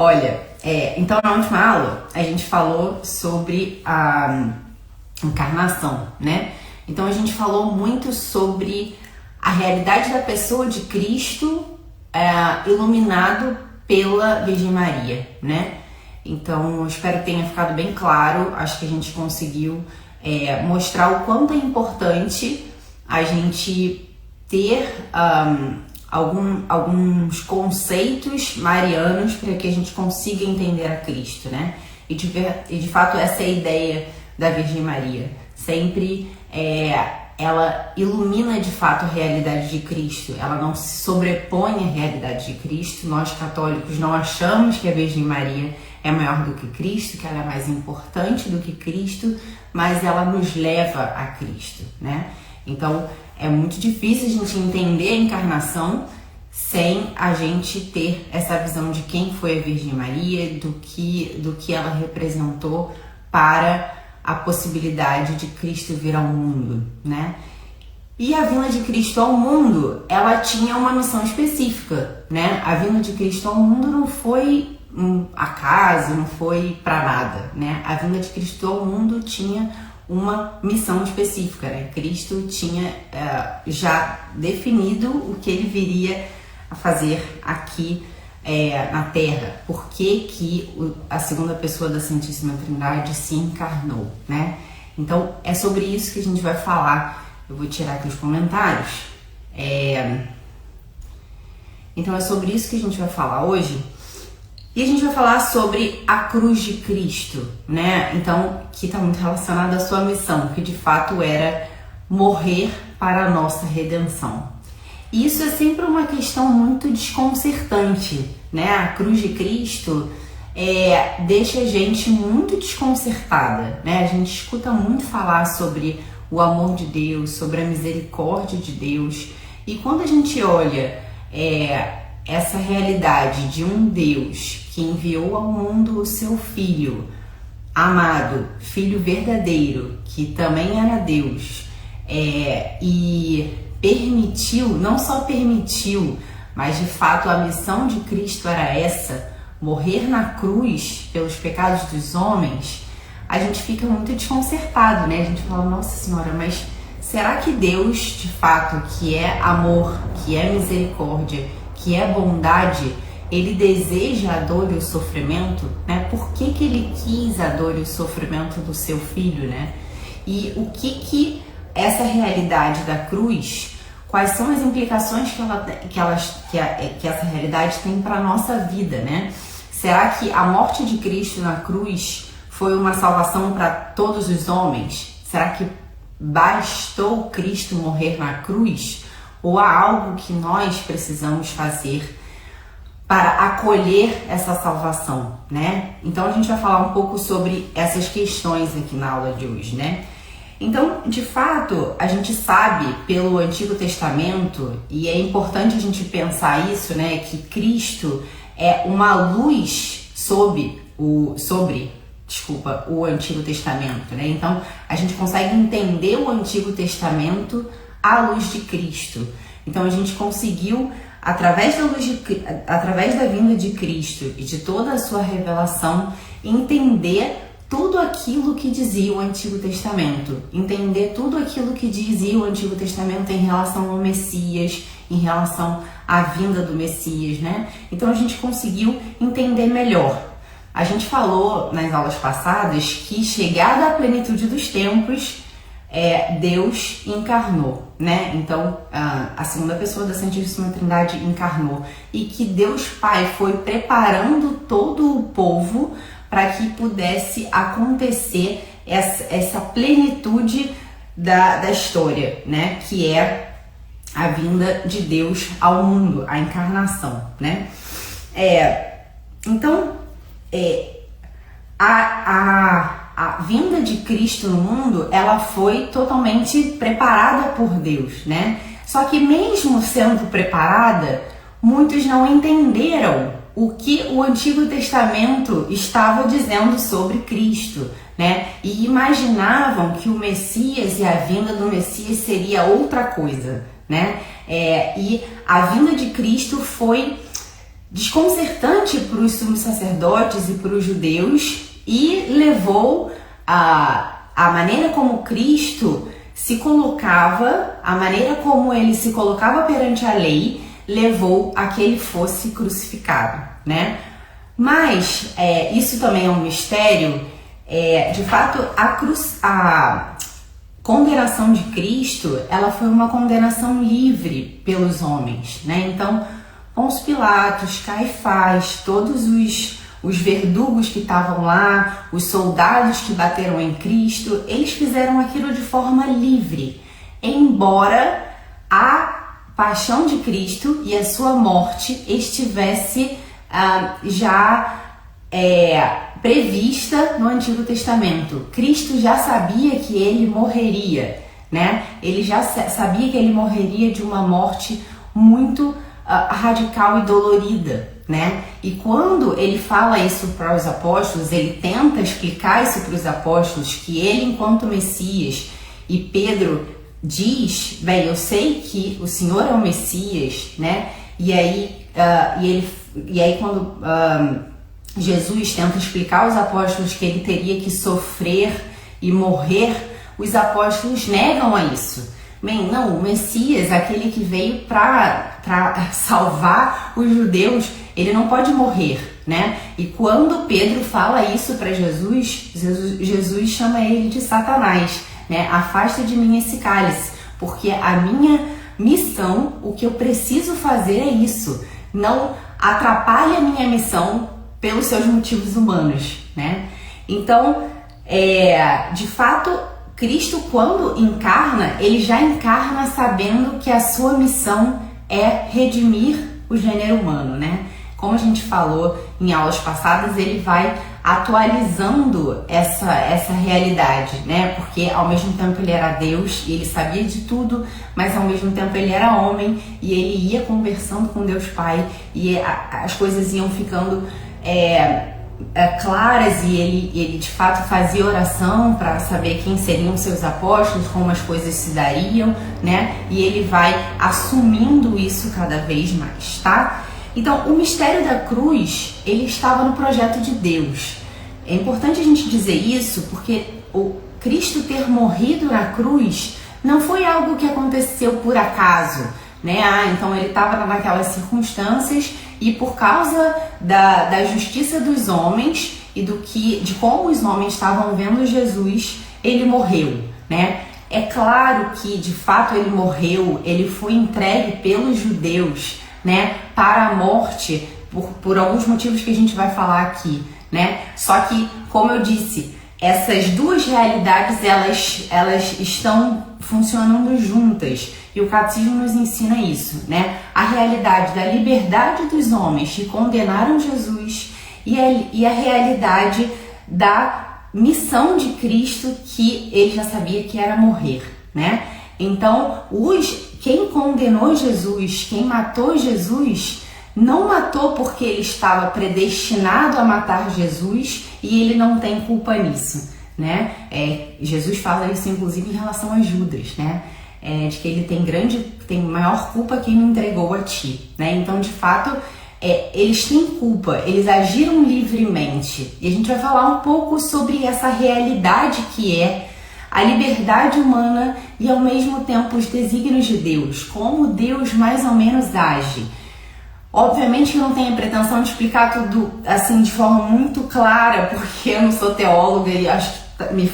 Olha, então na última aula a gente falou sobre a encarnação, né? Então a gente falou muito sobre a realidade da pessoa de Cristo iluminado pela Virgem Maria, né? Então eu espero que tenha ficado bem claro. Acho que a gente conseguiu mostrar o quanto é importante a gente ter alguns conceitos marianos para que a gente consiga entender a Cristo, né? E de fato essa é a ideia da Virgem Maria. Sempre ela ilumina de fato a realidade de Cristo, ela não se sobrepõe à realidade de Cristo. Nós católicos não achamos que a Virgem Maria é maior do que Cristo, que ela é mais importante do que Cristo, mas ela nos leva a Cristo, né? Então é muito difícil a gente entender a encarnação sem a gente ter essa visão de quem foi a Virgem Maria, do que ela representou para a possibilidade de Cristo vir ao mundo, né? E a vinda de Cristo ao mundo, ela tinha uma missão específica, né? A vinda de Cristo ao mundo não foi acaso, não foi para nada, né? A vinda de Cristo ao mundo tinha uma missão específica, né? Cristo tinha já definido o que ele viria a fazer aqui na Terra. Por que a segunda pessoa da Santíssima Trindade se encarnou, né? Então é sobre isso que a gente vai falar. Eu vou tirar aqui os comentários. Então é sobre isso que a gente vai falar hoje. E a gente vai falar sobre a cruz de Cristo, né? Então, que está muito relacionado à sua missão, que de fato era morrer para a nossa redenção. E isso é sempre uma questão muito desconcertante, né? A cruz de Cristo deixa a gente muito desconcertada, né? A gente escuta muito falar sobre o amor de Deus, sobre a misericórdia de Deus. E quando a gente olha essa realidade de um Deus que enviou ao mundo o seu Filho amado, Filho verdadeiro, que também era Deus, e permitiu, não só permitiu, mas de fato a missão de Cristo era essa, morrer na cruz pelos pecados dos homens, a gente fica muito desconcertado, né? A gente fala, nossa Senhora, mas será que Deus, de fato, que é amor, que é misericórdia, que é bondade, ele deseja a dor e o sofrimento, né? Por que ele quis a dor e o sofrimento do seu filho, né? E o que essa realidade da cruz, quais são as implicações que essa realidade tem para a nossa vida, né? Será que a morte de Cristo na cruz foi uma salvação para todos os homens? Será que bastou Cristo morrer na cruz? Ou há algo que nós precisamos fazer para acolher essa salvação, né? Então a gente vai falar um pouco sobre essas questões aqui na aula de hoje, né? Então, de fato, a gente sabe pelo Antigo Testamento, e é importante a gente pensar isso, né? Que Cristo é uma luz sobre o Antigo Testamento, né? Então a gente consegue entender o Antigo Testamento à luz de Cristo. Então a gente conseguiu, através da vinda de Cristo e de toda a sua revelação, entender tudo aquilo que dizia o Antigo Testamento, entender tudo aquilo que dizia o Antigo Testamento em relação ao Messias, em relação à vinda do Messias, né? Então a gente conseguiu entender melhor. A gente falou nas aulas passadas que, chegada à plenitude dos tempos, Deus encarnou, né? Então, a segunda pessoa da Santíssima Trindade encarnou, e que Deus Pai foi preparando todo o povo para que pudesse acontecer essa plenitude da história, né? Que é a vinda de Deus ao mundo, a encarnação, né? Então, a vinda de Cristo no mundo, ela foi totalmente preparada por Deus, né? Só que mesmo sendo preparada, muitos não entenderam o que o Antigo Testamento estava dizendo sobre Cristo, né? E imaginavam que o Messias e a vinda do Messias seria outra coisa, né? E a vinda de Cristo foi desconcertante para os sumos sacerdotes e para os judeus, e levou a maneira como Cristo se colocava, a maneira como ele se colocava perante a lei, levou a que ele fosse crucificado, né? Mas isso também é um mistério. De fato, a condenação de Cristo, ela foi uma condenação livre pelos homens, né? Então, Pôncio Pilatos, Caifás, todos os verdugos que estavam lá, os soldados que bateram em Cristo, eles fizeram aquilo de forma livre, embora a paixão de Cristo e a sua morte estivesse já prevista no Antigo Testamento. Cristo já sabia que ele morreria, né? Ele já sabia que ele morreria de uma morte muito radical e dolorida, né? E quando ele fala isso para os apóstolos, ele tenta explicar isso para os apóstolos, que ele, enquanto Messias, e Pedro diz, bem, eu sei que o Senhor é o Messias, né? E aí quando Jesus tenta explicar aos apóstolos que ele teria que sofrer e morrer, os apóstolos negam a isso. Bem, não, o Messias, aquele que veio para salvar os judeus, ele não pode morrer, né? E quando Pedro fala isso para Jesus, Jesus chama ele de Satanás, né? Afasta de mim esse cálice, porque a minha missão, o que eu preciso fazer é isso. Não atrapalhe a minha missão pelos seus motivos humanos, né? Então, de fato, Cristo, quando encarna, ele já encarna sabendo que a sua missão é redimir o gênero humano, né? Como a gente falou em aulas passadas, ele vai atualizando essa realidade, né? Porque ao mesmo tempo ele era Deus e ele sabia de tudo, mas ao mesmo tempo ele era homem e ele ia conversando com Deus Pai e as coisas iam ficando claras, e ele de fato fazia oração para saber quem seriam seus apóstolos, como as coisas se dariam, né? E ele vai assumindo isso cada vez mais, tá? Então, o mistério da cruz, ele estava no projeto de Deus. É importante a gente dizer isso porque o Cristo ter morrido na cruz não foi algo que aconteceu por acaso, né? Então ele estava naquelas circunstâncias e por causa da justiça dos homens e de como os homens estavam vendo Jesus, ele morreu, né? É claro que de fato ele morreu, ele foi entregue pelos judeus, né, para a morte por alguns motivos que a gente vai falar aqui, né? Só que, como eu disse, essas duas realidades elas estão funcionando juntas. E o catecismo nos ensina isso, né? A realidade da liberdade dos homens que condenaram Jesus e a realidade da missão de Cristo, que ele já sabia que era morrer, né? Então, quem condenou Jesus, quem matou Jesus, não matou porque ele estava predestinado a matar Jesus e ele não tem culpa nisso, né? Jesus fala isso inclusive em relação a Judas, né? De que ele tem maior culpa quem me entregou a ti, né? Então, de fato, eles têm culpa, eles agiram livremente. E a gente vai falar um pouco sobre essa realidade que é a liberdade humana e ao mesmo tempo os desígnios de Deus, como Deus mais ou menos age. Obviamente que eu não tenho a pretensão de explicar tudo assim de forma muito clara, porque eu não sou teóloga e acho que me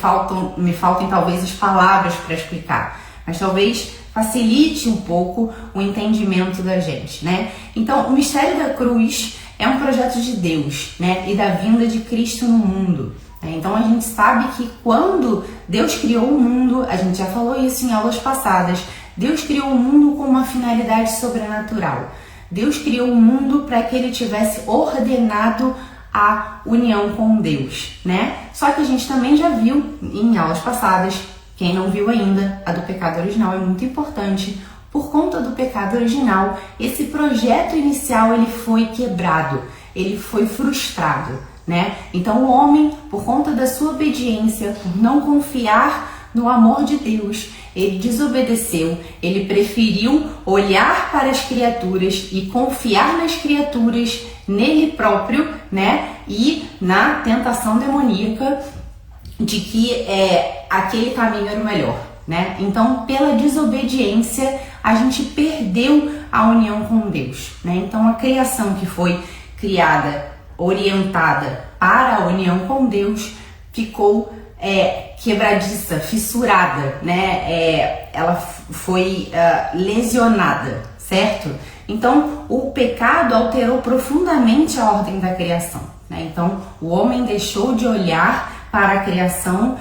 faltem talvez as palavras para explicar. Mas talvez facilite um pouco o entendimento da gente, né? Então, o mistério da cruz é um projeto de Deus, né? E da vinda de Cristo no mundo. Então, a gente sabe que quando Deus criou o mundo, a gente já falou isso em aulas passadas, Deus criou o mundo com uma finalidade sobrenatural. Deus criou o mundo para que ele tivesse ordenado a união com Deus, né? Só que a gente também já viu em aulas passadas, quem não viu ainda, a do pecado original é muito importante. Por conta do pecado original, esse projeto inicial ele foi quebrado, ele foi frustrado, né? Então o homem, por conta da sua obediência, por não confiar no amor de Deus. Ele desobedeceu, ele preferiu olhar para as criaturas e confiar nas criaturas, nele próprio, né? E na tentação demoníaca de que aquele caminho era o melhor, né? Então, pela desobediência, a gente perdeu a união com Deus, né? Então, a criação que foi criada, orientada para a união com Deus, ficou quebradiça, fissurada, né? Ela foi lesionada, certo? Então, o pecado alterou profundamente a ordem da criação, né? Então, o homem deixou de olhar para a criação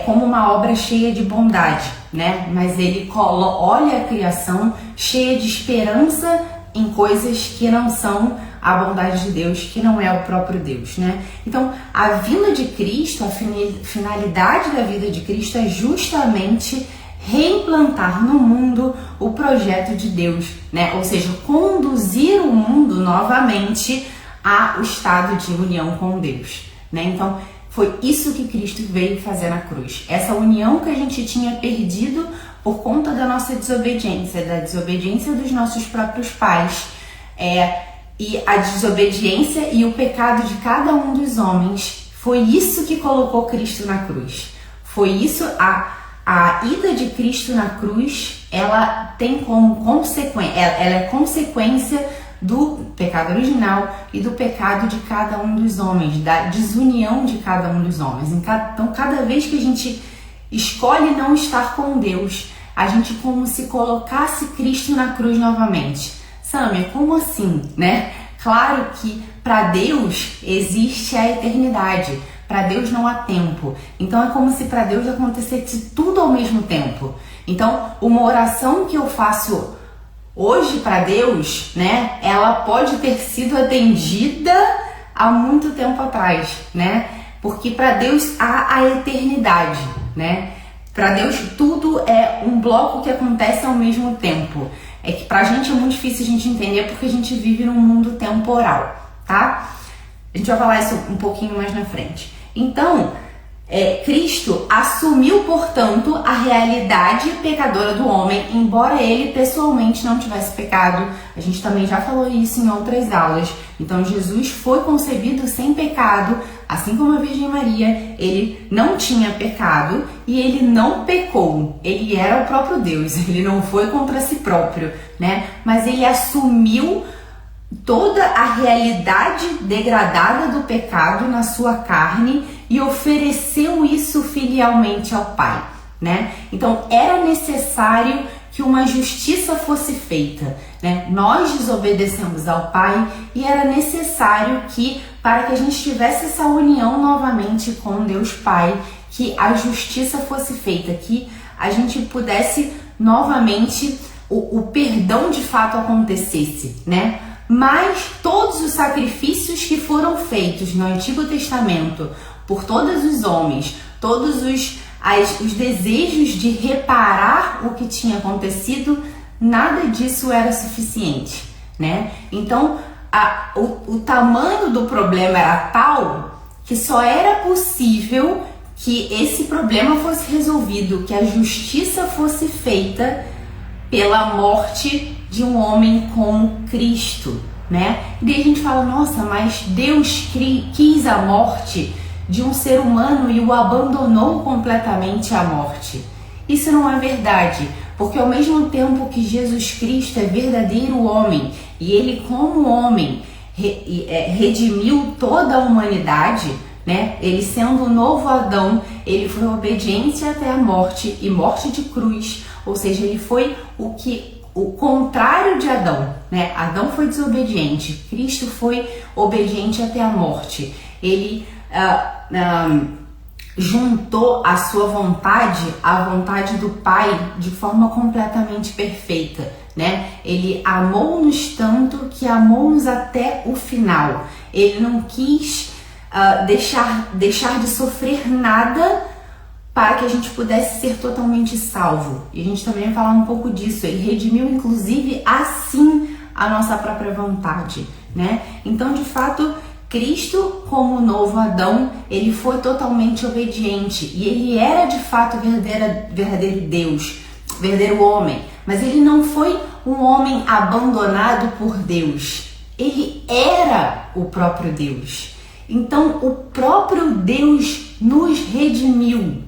como uma obra cheia de bondade, né? Mas ele olha a criação cheia de esperança em coisas que não são a bondade de Deus, que não é o próprio Deus, né? Então, a vinda de Cristo, a finalidade da vida de Cristo é justamente reimplantar no mundo o projeto de Deus, né? Ou seja, conduzir o mundo novamente ao estado de união com Deus, né? Então, foi isso que Cristo veio fazer na cruz. Essa união que a gente tinha perdido por conta da nossa desobediência, da desobediência dos nossos próprios pais, e a desobediência e o pecado de cada um dos homens, foi isso que colocou Cristo na cruz. Foi isso, a ida de Cristo na cruz, ela tem como consequência, ela é consequência do pecado original e do pecado de cada um dos homens, da desunião de cada um dos homens. Então, cada vez que a gente escolhe não estar com Deus, a gente como se colocasse Cristo na cruz novamente. Samia, como assim, né? Claro que para Deus existe a eternidade, para Deus não há tempo. Então é como se para Deus acontecesse tudo ao mesmo tempo. Então, uma oração que eu faço hoje para Deus, né, ela pode ter sido atendida há muito tempo atrás, né? Porque para Deus há a eternidade, né? Para Deus tudo é um bloco que acontece ao mesmo tempo. É que pra gente é muito difícil a gente entender porque a gente vive num mundo temporal, tá? A gente vai falar isso um pouquinho mais na frente. Então, Cristo assumiu, portanto, a realidade pecadora do homem, embora ele pessoalmente não tivesse pecado. A gente também já falou isso em outras aulas. Então, Jesus foi concebido sem pecado, assim como a Virgem Maria. Ele não tinha pecado e ele não pecou. Ele era o próprio Deus, ele não foi contra si próprio, né? Mas ele assumiu toda a realidade degradada do pecado na sua carne e ofereceu isso filialmente ao Pai, né? Então era necessário que uma justiça fosse feita, né? Nós desobedecemos ao Pai e era necessário que, para que a gente tivesse essa união novamente com Deus Pai, que a justiça fosse feita, que a gente pudesse novamente, o perdão de fato acontecesse, né? Mas todos os sacrifícios que foram feitos no Antigo Testamento por todos os homens, todos os desejos de reparar o que tinha acontecido, nada disso era suficiente, né? Então, o tamanho do problema era tal que só era possível que esse problema fosse resolvido, que a justiça fosse feita pela morte de um homem como Cristo, né? E daí a gente fala, nossa, mas Deus quis a morte de um ser humano e o abandonou completamente à morte. Isso não é verdade, porque ao mesmo tempo que Jesus Cristo é verdadeiro homem e ele como homem redimiu toda a humanidade, né? Ele sendo o novo Adão, ele foi obediente até a morte e morte de cruz, ou seja, ele foi o contrário de Adão, né? Adão foi desobediente, Cristo foi obediente até a morte. Ele juntou a sua vontade à vontade do Pai de forma completamente perfeita, né? Ele amou-nos tanto que amou-nos até o final. Ele não quis deixar de sofrer nada para que a gente pudesse ser totalmente salvo. E a gente também vai falar um pouco disso. Ele redimiu, inclusive, assim a nossa própria vontade, né? Então, de fato, Cristo, como o novo Adão, ele foi totalmente obediente e ele era de fato verdadeiro Deus, verdadeiro homem, mas ele não foi um homem abandonado por Deus, ele era o próprio Deus. Então o próprio Deus nos redimiu,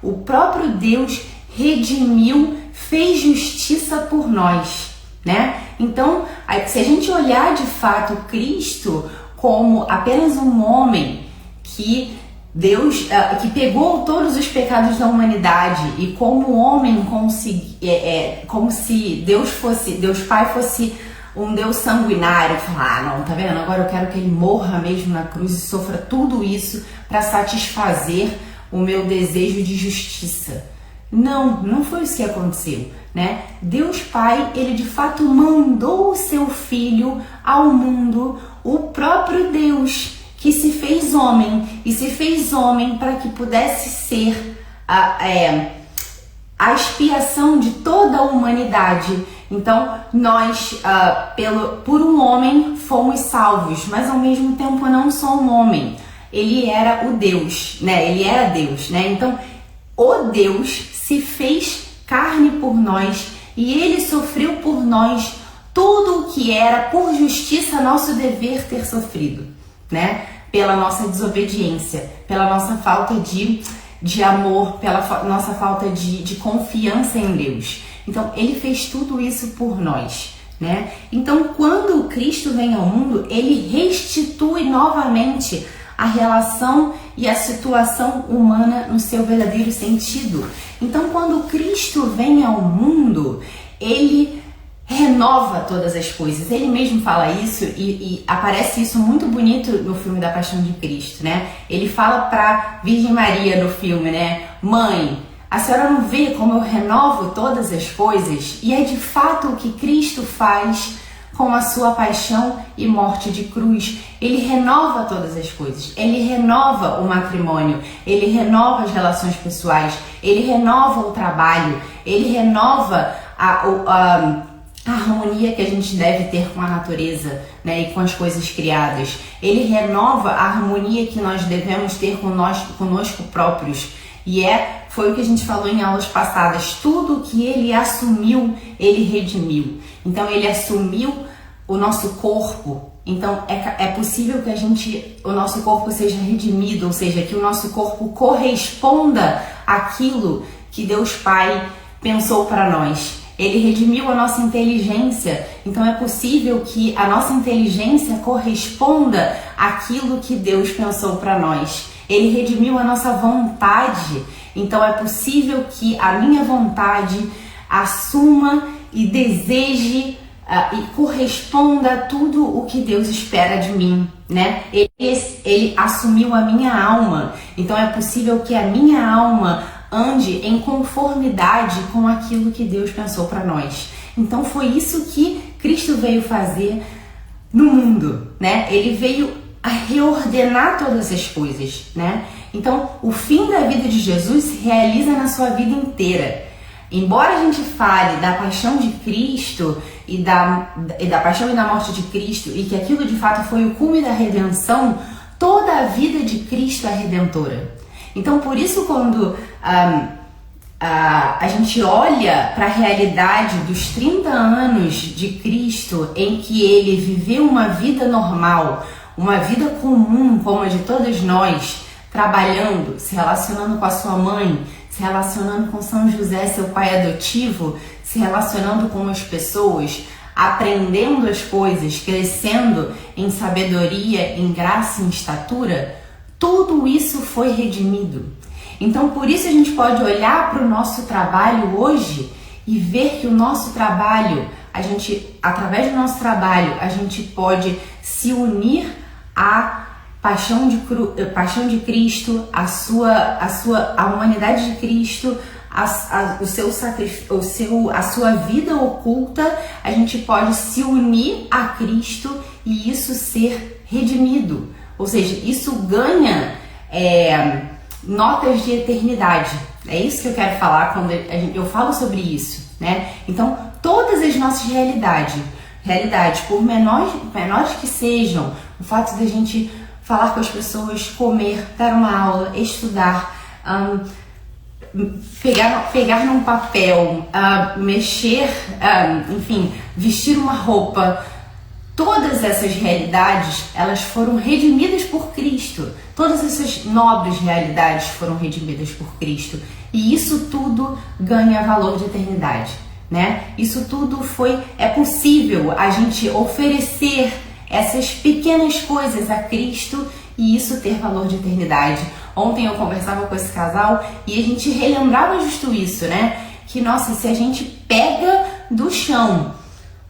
o próprio Deus redimiu, fez justiça por nós, né? Então, se a gente olhar de fato Cristo como apenas um homem que Deus, que pegou todos os pecados da humanidade e como homem como se Deus Pai fosse um Deus sanguinário, falar, não, tá vendo? Agora eu quero que ele morra mesmo na cruz e sofra tudo isso para satisfazer o meu desejo de justiça. Não foi isso que aconteceu, né? Deus Pai, ele de fato mandou o seu Filho ao mundo, o próprio Deus, que se fez homem, e se fez homem para que pudesse ser a expiação de toda a humanidade. Então, nós, por um homem, fomos salvos, mas ao mesmo tempo não só um homem. Ele era o Deus, né? Ele era Deus, né? Então, o Deus se fez carne por nós e ele sofreu por nós tudo o que era por justiça nosso dever ter sofrido, né? Pela nossa desobediência, pela nossa falta de amor, pela nossa falta de confiança em Deus. Então, ele fez tudo isso por nós, né? Então, quando Cristo vem ao mundo, ele restitui novamente a relação e a situação humana no seu verdadeiro sentido. Então, quando Cristo vem ao mundo, ele renova todas as coisas. Ele mesmo fala isso e aparece isso muito bonito no filme da Paixão de Cristo, né? Ele fala para Virgem Maria no filme, né? Mãe, a senhora não vê como eu renovo todas as coisas? E é de fato o que Cristo faz com a sua paixão e morte de cruz. Ele renova todas as coisas, ele renova o matrimônio, ele renova as relações pessoais, ele renova o trabalho, ele renova a harmonia que a gente deve ter com a natureza, né, e com as coisas criadas. Ele renova a harmonia que nós devemos ter conosco próprios. E foi o que a gente falou em aulas passadas, tudo que ele assumiu, ele redimiu. Então ele assumiu o nosso corpo, então é possível que o nosso corpo seja redimido, ou seja, que o nosso corpo corresponda àquilo que Deus Pai pensou para nós. Ele redimiu a nossa inteligência, então é possível que a nossa inteligência corresponda àquilo que Deus pensou para nós. Ele redimiu a nossa vontade, então é possível que a minha vontade assuma e deseje e corresponda a tudo o que Deus espera de mim, né? Ele assumiu a minha alma, então é possível que a minha alma ande em conformidade com aquilo que Deus pensou para nós. Então foi isso que Cristo veio fazer no mundo, né? Ele veio a reordenar todas as coisas, né? Então, o fim da vida de Jesus se realiza na sua vida inteira. Embora a gente fale da paixão de Cristo e da paixão e da morte de Cristo, e que aquilo de fato foi o cume da redenção, toda a vida de Cristo é redentora. Então, por isso, quando a gente olha para a realidade dos 30 anos de Cristo, em que ele viveu uma vida normal, uma vida comum como a de todos nós, trabalhando, se relacionando com a sua mãe, se relacionando com São José, seu pai adotivo, se relacionando com as pessoas, aprendendo as coisas, crescendo em sabedoria, em graça e em estatura, tudo isso foi redimido. Então, por isso a gente pode olhar para o nosso trabalho hoje e ver que o nosso trabalho, através do nosso trabalho, a gente pode se unir à paixão de Cristo, a humanidade de Cristo, a sua vida oculta. A gente pode se unir a Cristo e isso ser redimido. Ou seja, isso ganha notas de eternidade. É isso que eu quero falar quando eu falo sobre isso, né? Então, todas as nossas realidades, por menores que sejam, o fato de a gente falar com as pessoas, comer, dar uma aula, estudar, pegar num papel, mexer, enfim, vestir uma roupa. Todas essas realidades, elas foram redimidas por Cristo. Todas essas nobres realidades foram redimidas por Cristo. E isso tudo ganha valor de eternidade, né? Isso tudo é possível a gente oferecer essas pequenas coisas a Cristo e isso ter valor de eternidade. Ontem eu conversava com esse casal e a gente relembrava justo isso, né? Que, nossa, se a gente pega do chão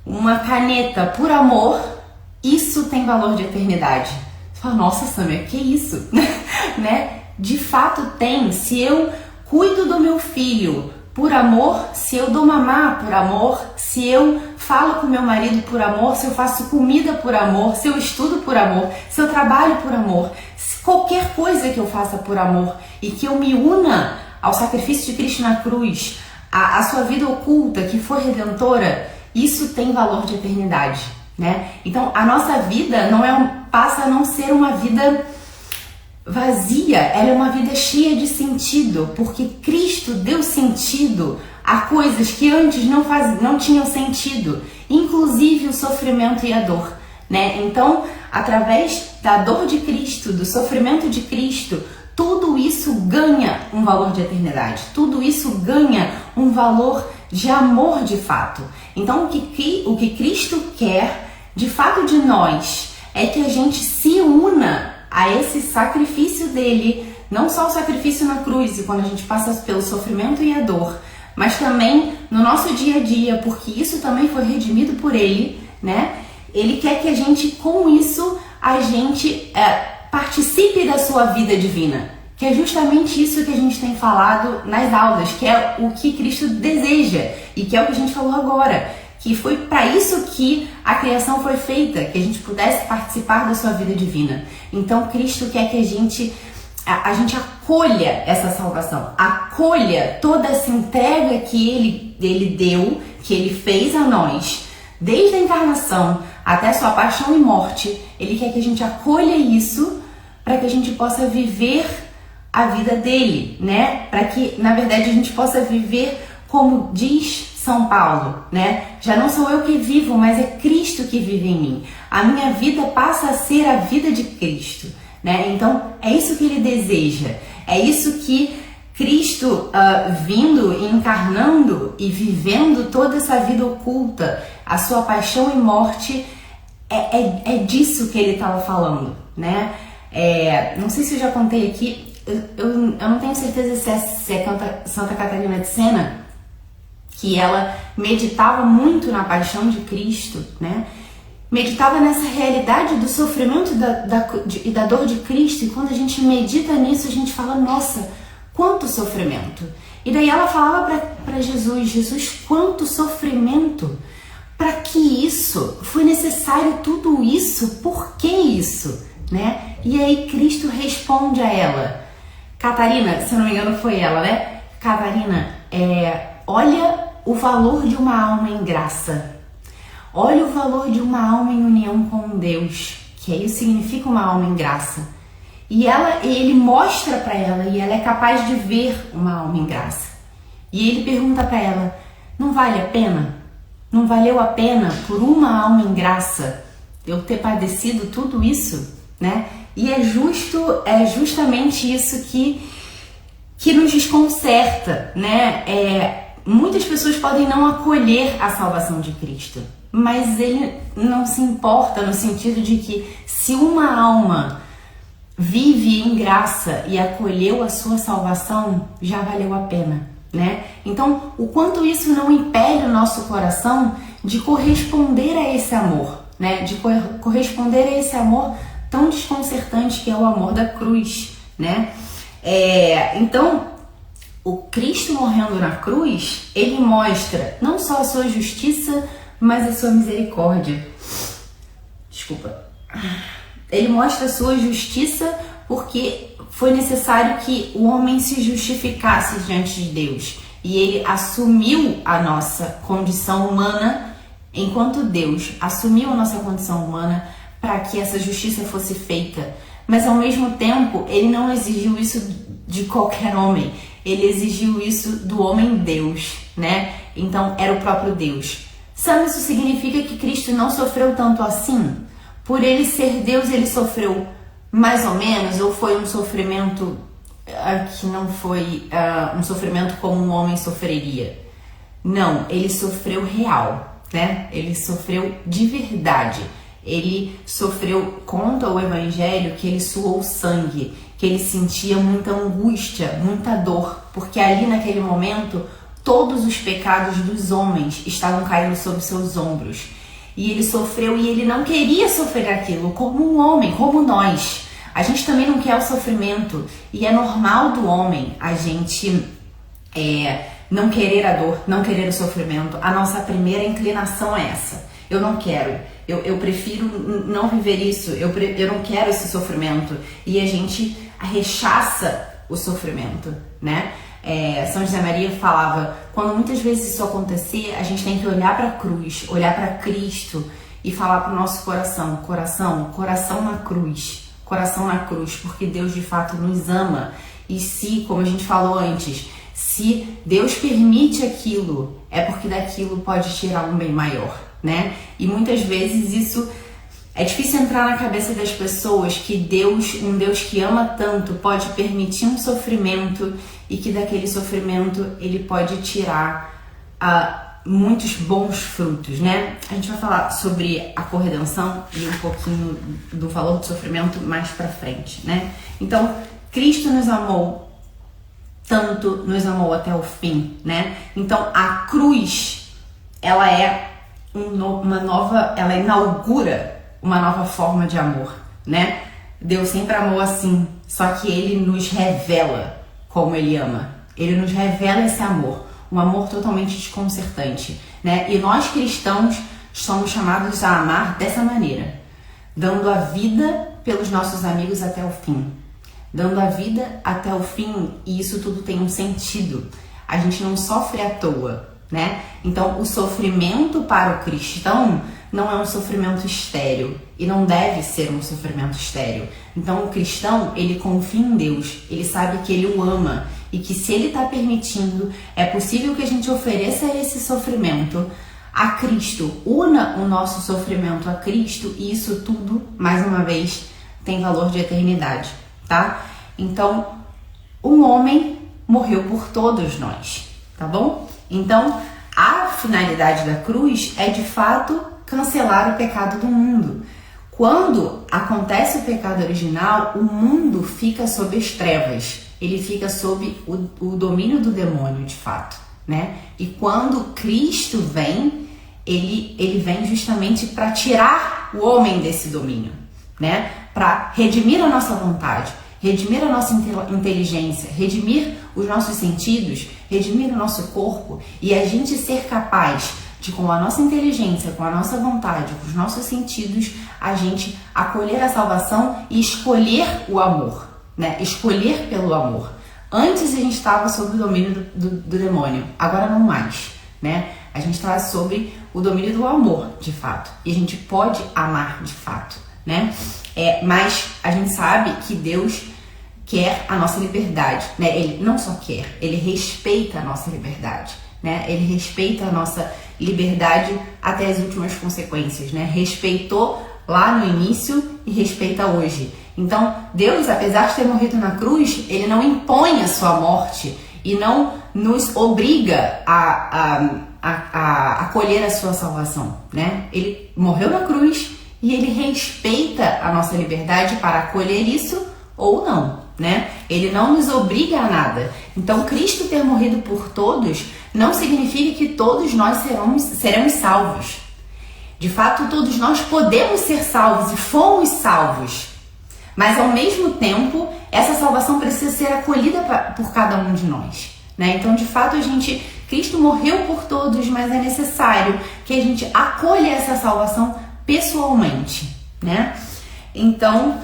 uma caneta por amor, isso tem valor de eternidade. Você fala, nossa, Samia, que isso? Né? De fato tem. Se eu cuido do meu filho por amor, se eu dou mamar por amor, se eu falo com meu marido por amor, se eu faço comida por amor, se eu estudo por amor, se eu trabalho por amor, se qualquer coisa que eu faça por amor e que eu me una ao sacrifício de Cristo na cruz, a sua vida oculta que foi redentora, isso tem valor de eternidade, né? Então a nossa vida passa a não ser uma vida vazia, ela é uma vida cheia de sentido, porque Cristo deu sentido a coisas que antes não tinham sentido, inclusive o sofrimento e a dor, né? Então, através da dor de Cristo, do sofrimento de Cristo, tudo isso ganha um valor de eternidade, tudo isso ganha um valor de amor de fato. Então, o que Cristo quer de fato de nós é que a gente se una a esse sacrifício dele, não só o sacrifício na cruz, e quando a gente passa pelo sofrimento e a dor, mas também no nosso dia a dia, porque isso também foi redimido por ele, né? Ele quer que a gente, com isso, a gente participe da sua vida divina, que é justamente isso que a gente tem falado nas aulas, que é o que Cristo deseja, e que é o que a gente falou agora, que foi para isso que a criação foi feita, que a gente pudesse participar da sua vida divina. Então Cristo quer que a gente acolha essa salvação, acolha toda essa entrega que ele deu, que ele fez a nós, desde a encarnação até a sua paixão e morte. Ele quer que a gente acolha isso para que a gente possa viver a vida dele, né? Para que, na verdade, a gente possa viver como diz São Paulo, né? Já não sou eu que vivo, mas é Cristo que vive em mim. A minha vida passa a ser a vida de Cristo, né? Então, é isso que ele deseja. É isso que Cristo vindo e encarnando e vivendo toda essa vida oculta, a sua paixão e morte, é disso que ele estava falando, né? Não sei se eu já contei aqui, eu não tenho certeza se é Santa Catarina de Sena, que ela meditava muito na paixão de Cristo, né? Meditava nessa realidade do sofrimento e da dor de Cristo, e quando a gente medita nisso, a gente fala, nossa, quanto sofrimento! E daí ela falava para Jesus, quanto sofrimento! Para que isso? Foi necessário tudo isso? Por que isso? Né? E aí Cristo responde a ela, Catarina, se eu não me engano foi ela, né? Catarina, olha o valor de uma alma em graça. Olha o valor de uma alma em união com Deus, que aí significa uma alma em graça. E ele mostra para ela, e ela é capaz de ver uma alma em graça. E ele pergunta para ela, não vale a pena? Não valeu a pena por uma alma em graça eu ter padecido tudo isso, né? E é justamente isso que nos desconcerta, né? Muitas pessoas podem não acolher a salvação de Cristo, mas ele não se importa no sentido de que se uma alma vive em graça e acolheu a sua salvação, já valeu a pena, né? Então, o quanto isso não impele o nosso coração de corresponder a esse amor, né? De corresponder a esse amor tão desconcertante que é o amor da cruz, né? Então, o Cristo morrendo na cruz, ele mostra não só a sua justiça, mas a sua misericórdia. Desculpa. Ele mostra a sua justiça porque foi necessário que o homem se justificasse diante de Deus. E ele assumiu a nossa condição humana enquanto Deus assumiu a nossa condição humana para que essa justiça fosse feita mas ao mesmo tempo ele não exigiu isso de qualquer homem, ele exigiu isso do homem Deus, né? Então era o próprio Deus. Sabe, isso significa que Cristo não sofreu tanto assim? Por ele ser Deus, ele sofreu mais ou menos, ou foi um sofrimento que não foi um sofrimento como um homem sofreria? Não, ele sofreu real, né? Ele sofreu de verdade. Ele sofreu, conta o Evangelho, que ele suou sangue, que ele sentia muita angústia, muita dor, porque ali naquele momento todos os pecados dos homens estavam caindo sobre seus ombros. E ele sofreu e ele não queria sofrer aquilo como um homem, como nós. A gente também não quer o sofrimento e é normal do homem a gente não querer a dor, não querer o sofrimento. A nossa primeira inclinação é essa. Eu não quero, eu prefiro não viver isso, eu não quero esse sofrimento. E a gente rechaça o sofrimento, né? São José Maria falava, quando muitas vezes isso acontecer, a gente tem que olhar para a cruz, olhar para Cristo e falar para o nosso coração, coração na cruz, porque Deus de fato nos ama. E se, como a gente falou antes, se Deus permite aquilo, é porque daquilo pode tirar um bem maior, né? E muitas vezes isso é difícil entrar na cabeça das pessoas, que Deus, um Deus que ama tanto, pode permitir um sofrimento e que daquele sofrimento ele pode tirar muitos bons frutos, né? A gente vai falar sobre a corredenção e um pouquinho do valor do sofrimento mais pra frente, né? Então, Cristo nos amou tanto, nos amou até o fim, né? Então, a cruz, ela é ela inaugura uma nova forma de amor, né? Deus sempre amou assim, só que ele nos revela como ele ama. Ele nos revela esse amor, um amor totalmente desconcertante, né? E nós cristãos somos chamados a amar dessa maneira, dando a vida pelos nossos amigos até o fim. Dando a vida até o fim, e isso tudo tem um sentido. A gente não sofre à toa, né? Então, o sofrimento para o cristão não é um sofrimento estéril e não deve ser um sofrimento estéril. Então, o cristão, ele confia em Deus, ele sabe que ele o ama e que se ele está permitindo, é possível que a gente ofereça esse sofrimento a Cristo, una o nosso sofrimento a Cristo, e isso tudo, mais uma vez, tem valor de eternidade, tá? Então, um homem morreu por todos nós, tá bom? Então, a finalidade da cruz é, de fato, cancelar o pecado do mundo. Quando acontece o pecado original, o mundo fica sob as trevas, ele fica sob o domínio do demônio, de fato, né? E quando Cristo vem, ele vem justamente para tirar o homem desse domínio, né? Para redimir a nossa vontade, redimir a nossa inteligência, redimir os nossos sentidos, redimir o nosso corpo, e a gente ser capaz de, com a nossa inteligência, com a nossa vontade, com os nossos sentidos, a gente acolher a salvação e escolher o amor, né? Escolher pelo amor. Antes a gente estava sob o domínio do demônio, agora não mais, né? A gente está sob o domínio do amor, de fato, e a gente pode amar de fato, né? Mas a gente sabe que Deus quer a nossa liberdade, né? Ele não só quer, ele respeita a nossa liberdade, né? Ele respeita a nossa liberdade até as últimas consequências, né? Respeitou lá no início e respeita hoje. Então, Deus, apesar de ter morrido na cruz, ele não impõe a sua morte e não nos obriga a acolher a sua salvação, né? Ele morreu na cruz e ele respeita a nossa liberdade para acolher isso ou não, né? Ele não nos obriga a nada. Então, Cristo ter morrido por todos não significa que todos nós seremos salvos. De fato, todos nós podemos ser salvos e fomos salvos. Mas, ao mesmo tempo, essa salvação precisa ser acolhida por cada um de nós, né? Então, de fato, Cristo morreu por todos, mas é necessário que a gente acolha essa salvação pessoalmente, né? Então,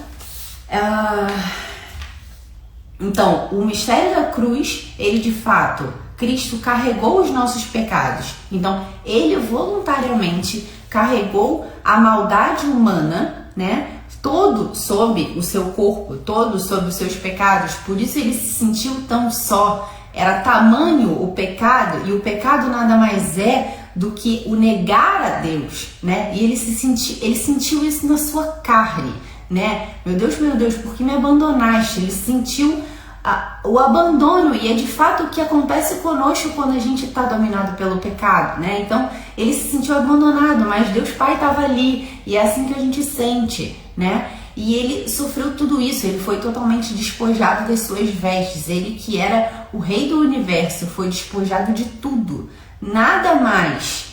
o mistério da cruz, ele de fato, Cristo carregou os nossos pecados. Então, ele voluntariamente carregou a maldade humana, né? todo sob o seu corpo, todo sob os seus pecados. Por isso ele se sentiu tão só. Era tamanho o pecado, e o pecado nada mais é do que o negar a Deus, né? E ele sentiu isso na sua carne, né? Meu Deus, por que me abandonaste? Ele sentiu o abandono, e é de fato o que acontece conosco quando a gente está dominado pelo pecado, né? Então ele se sentiu abandonado, mas Deus Pai estava ali, e é assim que a gente sente, né? E ele sofreu tudo isso, ele foi totalmente despojado das suas vestes. Ele que era o rei do universo foi despojado de tudo. Nada mais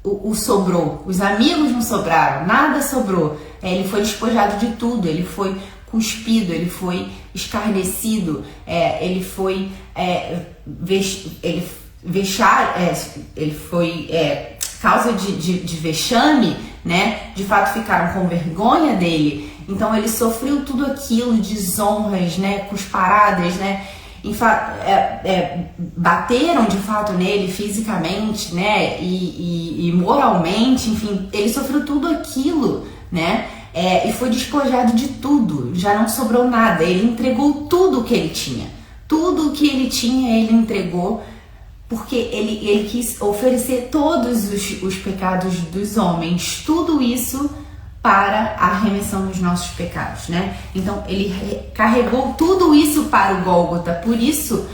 o sobrou. Os amigos não sobraram, nada sobrou. Ele foi despojado de tudo, ele foi cuspido, ele foi escarnecido, ele foi causa de vexame, né? De fato ficaram com vergonha dele. Então ele sofreu tudo aquilo, desonras, né? Cusparadas, né? Bateram de fato nele fisicamente, né? E moralmente, enfim, ele sofreu tudo aquilo, né? E foi despojado de tudo, já não sobrou nada. Ele entregou tudo o que ele tinha, tudo o que ele tinha ele entregou, porque ele quis oferecer todos os pecados dos homens, tudo isso para a remissão dos nossos pecados, né? Então ele carregou tudo isso para o Gólgota. Por isso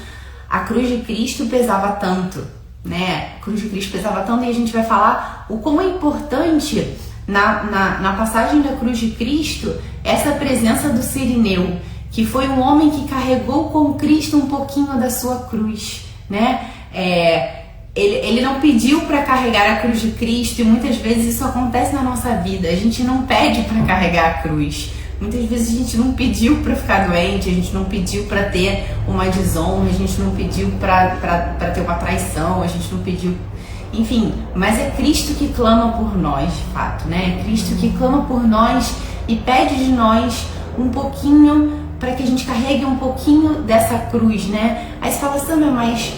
a cruz de Cristo pesava tanto, né? A cruz de Cristo pesava tanto, e a gente vai falar o quão é importante na passagem da cruz de Cristo essa presença do Cirineu, que foi um homem que carregou com Cristo um pouquinho da sua cruz, né? Ele não pediu para carregar a cruz de Cristo, e muitas vezes isso acontece na nossa vida. A gente não pede para carregar a cruz. Muitas vezes a gente não pediu para ficar doente, a gente não pediu para ter uma desonra, a gente não pediu para ter uma traição, a gente não pediu... Enfim, mas é Cristo que clama por nós, de fato, né? É Cristo que clama por nós e pede de nós um pouquinho, para que a gente carregue um pouquinho dessa cruz, né? Aí você fala assim, mas